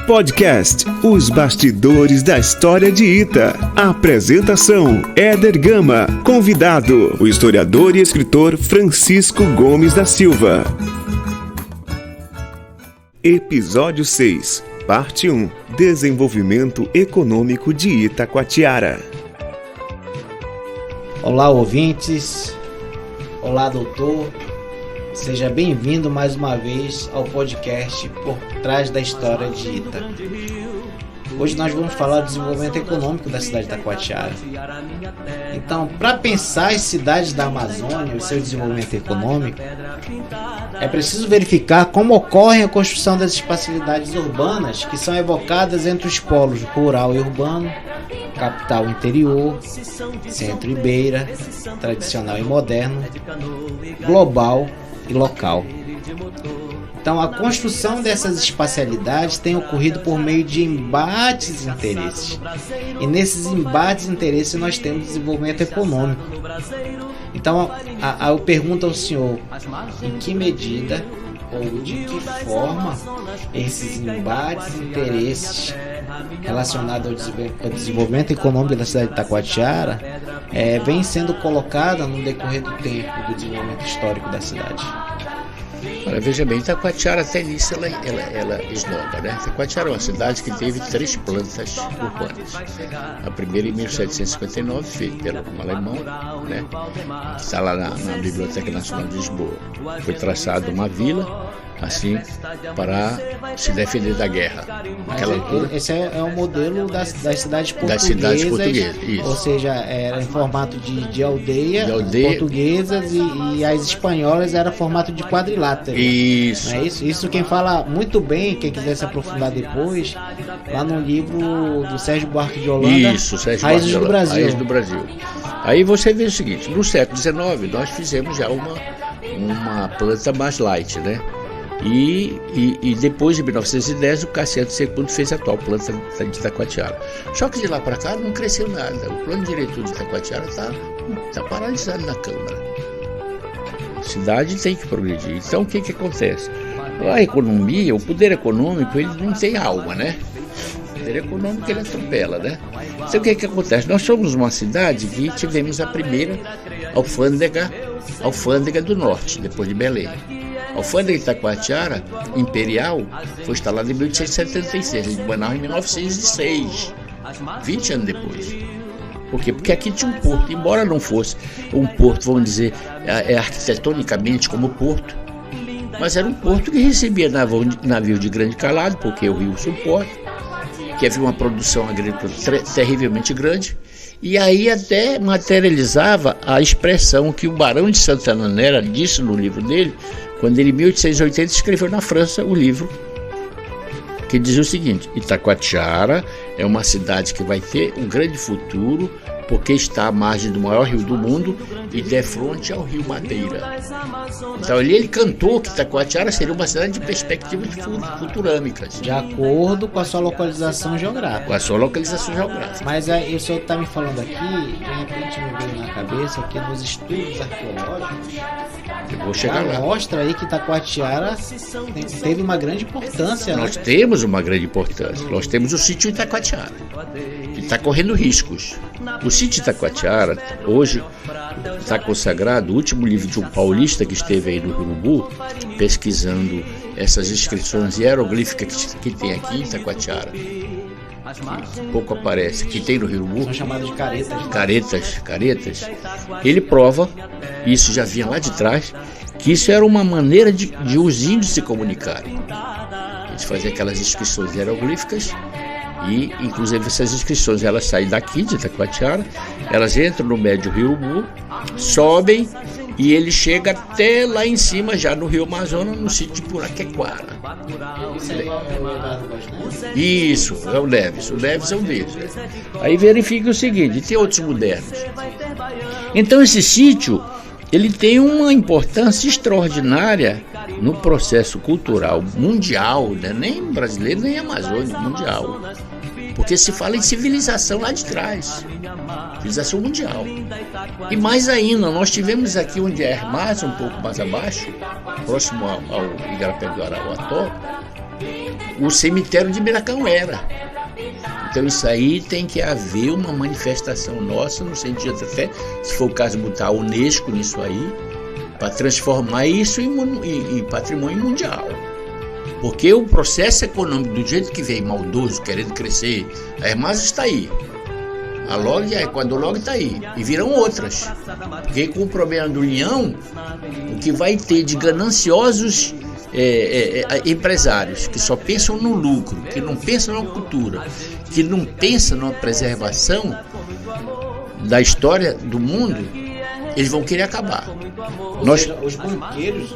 Podcast Os Bastidores da História de Ita. Apresentação: Éder Gama. Convidado: o historiador e escritor Francisco Gomes da Silva. Episódio 6, Parte 1: Desenvolvimento Econômico de Itacoatiara. Olá, ouvintes. Olá, doutor. Seja bem-vindo mais uma vez ao podcast Por Trás da História de Ita. Hoje nós vamos falar do desenvolvimento econômico da cidade de Itacoatiara. Então, para pensar as cidades da Amazônia e o seu desenvolvimento econômico, é preciso verificar como ocorre a construção das espacialidades urbanas que são evocadas entre os polos rural e urbano, capital e interior, centro e beira, tradicional e moderno, global e local. Então, a construção dessas espacialidades tem ocorrido por meio de embates de interesses. E nesses embates de interesses nós temos desenvolvimento econômico. Então, eu pergunto ao senhor, em que medida ou de que forma esses embates de interesses relacionados ao desenvolvimento econômico da cidade de Itacoatiara vem sendo colocada no decorrer do tempo do desenvolvimento histórico da cidade? Olha, veja bem, Itacoatiara até nisso ela esnoba, né? Itacoatiara é uma cidade que teve 3 plantas urbanas. A primeira em 1759, feita pelo alemão, né? Que está lá na Biblioteca Nacional de Lisboa. Foi traçada uma vila, assim, para se defender da guerra. Naquela altura, esse é o modelo das cidades portuguesas. Das cidades portuguesas, isso. Ou seja, era em formato de aldeia portuguesas e as espanholas era formato de quadrilátero. Isso. Não é isso? Isso quem fala muito bem, quem quiser se aprofundar depois, lá no livro do Sérgio Buarque de Holanda, isso, Sérgio Raízes Buarque do Brasil. Raízes do Brasil. Aí você vê o seguinte, no século XIX nós fizemos já uma planta mais light, né? E depois de 1910 o Cassiano II fez a atual planta de Itacoatiara. Só que de lá para cá não cresceu nada. O plano diretor de Itacoatiara está paralisado na Câmara. A cidade tem que progredir. Então o que acontece? A economia, o poder econômico, ele não tem alma, né? O poder econômico ele atropela, né? Então o que acontece? Nós somos uma cidade que tivemos a primeira alfândega do norte, depois de Belém. A alfândega de Itacoatiara, imperial, foi instalada em 1876, em Manaus em 1906, 20 anos depois. Por quê? Porque aqui tinha um porto, embora não fosse um porto, vamos dizer, arquitetonicamente como porto, mas era um porto que recebia navio de grande calado, porque o rio suporta, que havia uma produção agrícola terrivelmente grande, e aí até materializava a expressão que o Barão de Santana Nera disse no livro dele, quando ele, em 1880, escreveu na França o livro que dizia o seguinte: Itacoatiara é uma cidade que vai ter um grande futuro porque está à margem do maior rio do mundo e defronte ao rio Madeira. Então ele cantou que Itacoatiara seria uma cidade de perspectivas futurâmicas. De acordo com a sua localização geográfica. Com a sua localização geográfica. Mas aí o senhor está me falando aqui, de repente me veio na cabeça que nos estudos arqueológicos eu vou chegar lá. Mostra aí que Itacoatiara teve uma grande importância. Nós temos uma grande importância. Nós temos o sítio Itacoatiara, que está correndo riscos. O sítio Itacoatiara, hoje, está consagrado. O último livro de um paulista que esteve aí no Rio Urubu, pesquisando essas inscrições hieroglíficas que tem aqui em Itacoatiara, que pouco aparece, que tem no Rio Urubu, são chamadas de caretas. Caretas. Ele prova, isso já vinha lá de trás, que isso era uma maneira de os índios se comunicarem. Eles faziam aquelas inscrições hieroglíficas e, inclusive, essas inscrições elas saem daqui de Itacoatiara, elas entram no médio Rio Urubu, sobem e ele chega até lá em cima, já no Rio Amazonas, no sítio de Puraquequara. Isso, é o Neves. O Neves é um deles. Aí verifica o seguinte, tem outros modernos. Então esse sítio, ele tem uma importância extraordinária no processo cultural mundial, né? Nem brasileiro, nem amazônico, mundial. Porque se fala em civilização lá de trás, civilização mundial. E mais ainda, nós tivemos aqui onde é um pouco mais abaixo, próximo ao Igarapé do Arauató, o cemitério de Ibirapuera. Então isso aí tem que haver uma manifestação nossa, no sentido até, se for o caso, botar a Unesco nisso aí, para transformar isso em patrimônio mundial. Porque o processo econômico, do jeito que vem, maldoso, querendo crescer, a Hermasa está aí. A Log, a Equador está aí. E virão outras. Porque com o problema do União, o que vai ter de gananciosos empresários que só pensam no lucro, que não pensam na cultura, que não pensam na preservação da história do mundo, eles vão querer acabar. Os banqueiros,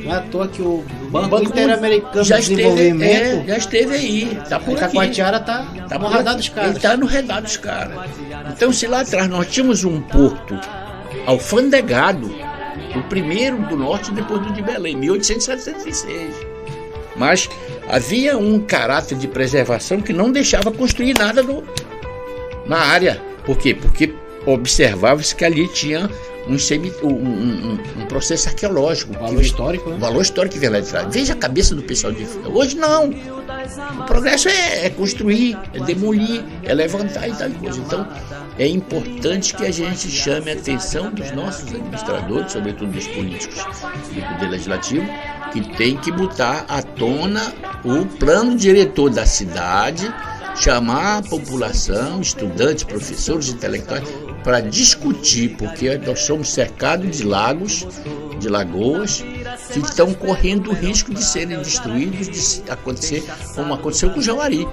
não é à toa que o Banco Interamericano de Desenvolvimento já esteve aí, está por aqui. Taquatiara está no radar dos caras. Ele está no radar dos caras. Então, se lá atrás nós tínhamos um porto alfandegado, o primeiro do norte depois do de Belém, 1876. Mas havia um caráter de preservação que não deixava construir nada na área. Por quê? Porque observava-se que ali tinha um processo arqueológico. Um valor histórico, né? Um valor histórico que vem lá de trás. Veja a cabeça do pessoal de fora. Hoje não. O progresso é construir, é demolir, é levantar e tal coisa. Então, é importante que a gente chame a atenção dos nossos administradores, sobretudo dos políticos do Poder Legislativo, que tem que botar à tona o plano diretor da cidade, chamar a população, estudantes, professores, intelectuais, para discutir, porque nós somos cercados de lagos, de lagoas, que estão correndo o risco de serem destruídos, de acontecer como aconteceu com o Jauari.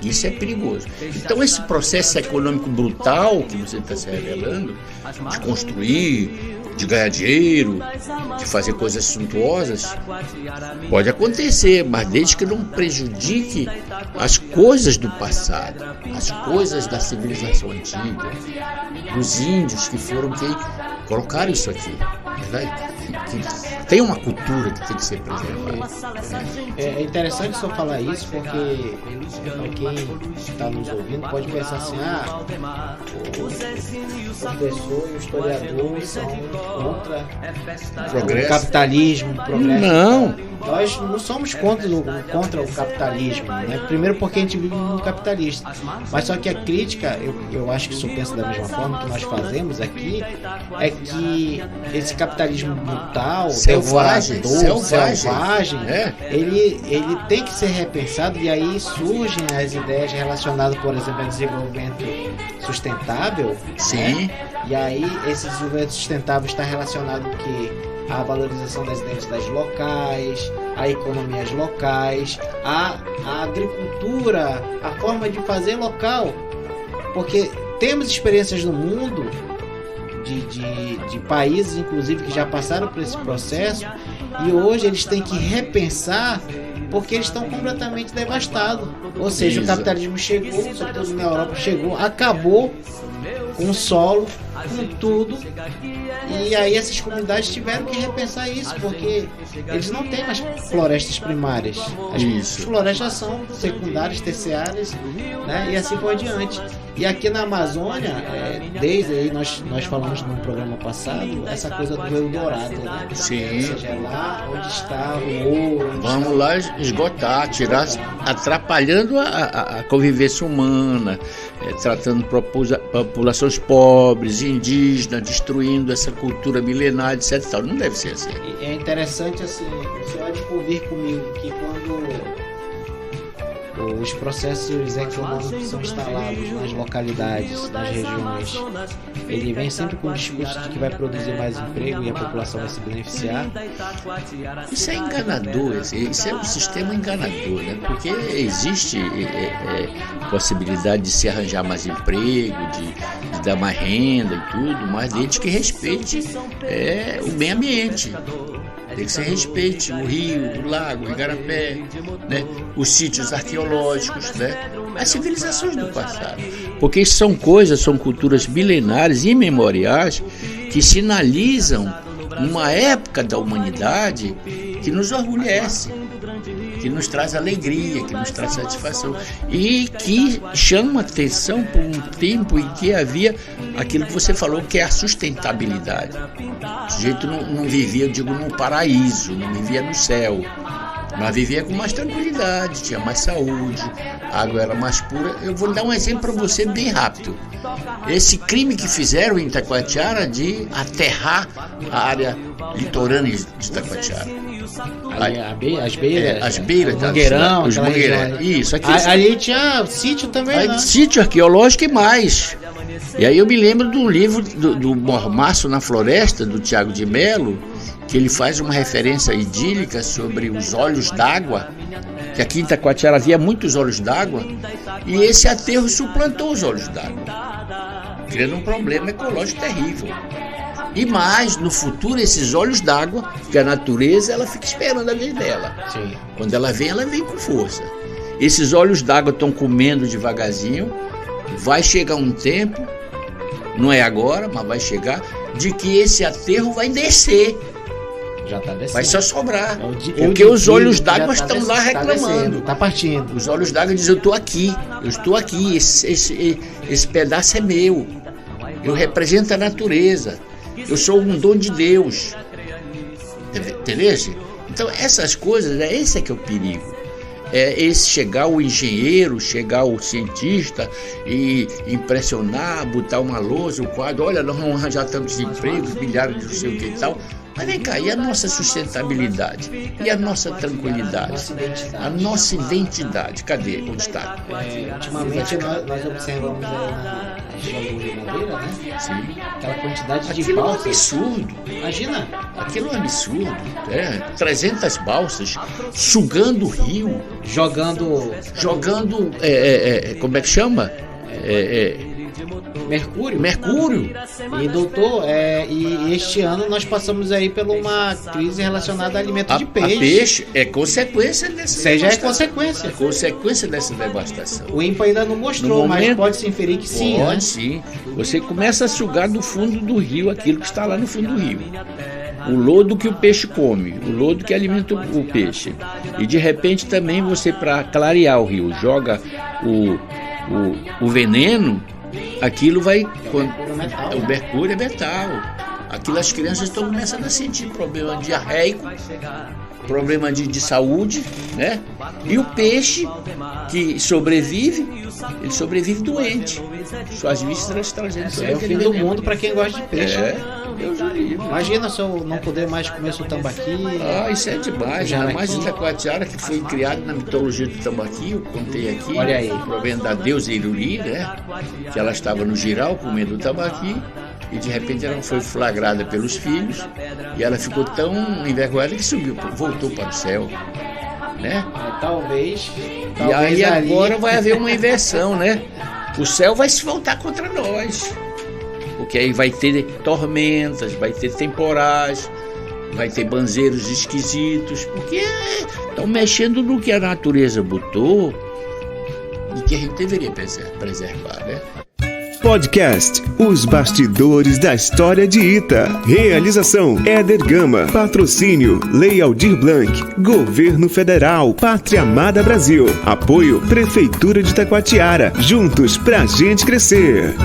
Isso é perigoso. Então esse processo econômico brutal que você está se revelando, de construir, de ganhar dinheiro, de fazer coisas suntuosas, pode acontecer, mas desde que não prejudique as coisas do passado, as coisas da civilização antiga, dos índios que foram quem colocaram isso aqui. Que tem uma cultura que tem que ser preservada. É interessante só falar isso, porque para quem está nos ouvindo pode pensar assim, o professor e o historiador são contra o capitalismo, o progresso. Não. Nós não somos contra o capitalismo, né? Primeiro porque a gente vive no mundo capitalista. Mas só que a crítica, eu acho que se eu penso da mesma forma que nós fazemos aqui, é que esse capitalismo brutal, selvagem, ele tem que ser repensado, e aí surgem as ideias relacionadas, por exemplo, ao desenvolvimento sustentável. Sim. Né? E aí esse desenvolvimento sustentável está relacionado com que a valorização das identidades locais, a economias locais, a agricultura, a forma de fazer local. Porque temos experiências no mundo de países, inclusive, que já passaram por esse processo, e hoje eles têm que repensar porque eles estão completamente devastados. Ou seja, o capitalismo chegou, sobretudo na Europa, acabou com o solo, com tudo, e aí essas comunidades tiveram que repensar isso, porque eles não têm mais florestas primárias, as florestas são secundárias, terciárias, né? E assim por diante. E aqui na Amazônia, desde aí nós falamos no programa passado, essa coisa do Eldorado, né? Sim. Ou seja, é lá onde está o ouro. Vamos lá esgotar, tirar, atrapalhando a convivência humana, tratando populações pobres, indígenas, destruindo essa cultura milenar, etc. Não deve ser assim. É interessante, assim, você há de convir comigo que quando os processos econômicos são instalados nas localidades, nas regiões, ele vem sempre com o discurso de que vai produzir mais emprego e a população vai se beneficiar. Isso é enganador, isso é um sistema enganador, né? Porque existe possibilidade de se arranjar mais emprego, de dar mais renda e tudo, mas desde que respeite o meio ambiente. Tem que se respeite o rio, o lago, o igarapé, né? Os sítios arqueológicos, né? As civilizações do passado. Porque são culturas milenares e imemoriais que sinalizam uma época da humanidade que nos orgulhece, que nos traz alegria, que nos traz satisfação e que chama atenção por um tempo em que havia aquilo que você falou, que é a sustentabilidade. O sujeito não vivia, eu digo, num paraíso, não vivia no céu, Mas vivia com mais tranquilidade, tinha mais saúde, a água era mais pura. Eu vou dar um exemplo para você bem rápido. Esse crime que fizeram em Itacoatiara de aterrar a área litorânea de Itacoatiara. As beiras. As beiras, Mangueirão, os mangueirão. Isso, aqui. Ali tinha sítio também, né? Sítio arqueológico e mais. E aí eu me lembro do livro do Mormaço na Floresta, do Tiago de Melo, que ele faz uma referência idílica sobre os olhos d'água, que aqui em Itacoatiara havia muitos olhos d'água, e esse aterro suplantou os olhos d'água, criando um problema ecológico terrível. E mais, no futuro, esses olhos d'água, que a natureza ela fica esperando a vez dela. Sim. Quando ela vem com força. Esses olhos d'água estão comendo devagarzinho, vai chegar um tempo, não é agora, mas vai chegar, de que esse aterro vai descer. Já tá descendo. Vai só sobrar. Porque os olhos d'água estão lá reclamando. Tá partindo. Os olhos d'água dizem, eu estou aqui, esse pedaço é meu. Eu represento a natureza. Eu sou um dom de Deus. Entendeu? Então essas coisas, esse é que é o perigo. É esse chegar o engenheiro, chegar o cientista e impressionar, botar uma lousa, um quadro, olha, nós vamos arranjar tantos empregos, milhares de não sei o que e tal. Mas vem cá, e a nossa sustentabilidade? E a nossa tranquilidade? A nossa identidade? Cadê? Onde está? Ultimamente nós observamos na região do Rio Madeira, né? Sim. Aquela quantidade de Aquilo balsas. É um absurdo. Imagina. Aquilo é um absurdo. 300 balsas sugando o rio. Jogando como é que chama? Mercúrio. E doutor, e este ano nós passamos aí por uma crise relacionada a alimento de peixe. A peixe é consequência dessa devastação. É consequência dessa devastação. O INPA ainda não mostrou, mas pode-se inferir que sim, pode, né? Sim. Você começa a sugar do fundo do rio aquilo que está lá no fundo do rio. O lodo que o peixe come, o lodo que alimenta o peixe. E de repente também você, para clarear o rio, joga o veneno. Aquilo vai. O mercúrio é metal. Aquilo as crianças estão começando a sentir problema diarreico, problema de saúde, né? E o peixe que sobrevive, ele sobrevive doente. Suas vísceras trazendo. É o fim do mundo para quem gosta de peixe. Deus o livre. Imagina se eu não poder mais comer o tambaqui. Isso é demais. Ainda mais em Itacoatiara, que foi criado na mitologia do tambaqui, eu contei aqui. Olha aí. Provendo da deusa Iruri, né? Que ela estava no giral comendo o tambaqui. E de repente ela foi flagrada pelos filhos. E ela ficou tão envergonhada que voltou para o céu. Né? Talvez e aí agora vai haver uma inversão, né? O céu vai se voltar contra nós. Porque aí vai ter tormentas, vai ter temporais, vai ter banzeiros esquisitos, porque estão mexendo no que a natureza botou e que a gente deveria preservar, né? Podcast Os Bastidores da História de Ita. Realização Éder Gama. Patrocínio Lei Aldir Blanc. Governo Federal. Pátria Amada Brasil. Apoio Prefeitura de Itacoatiara. Juntos pra gente crescer.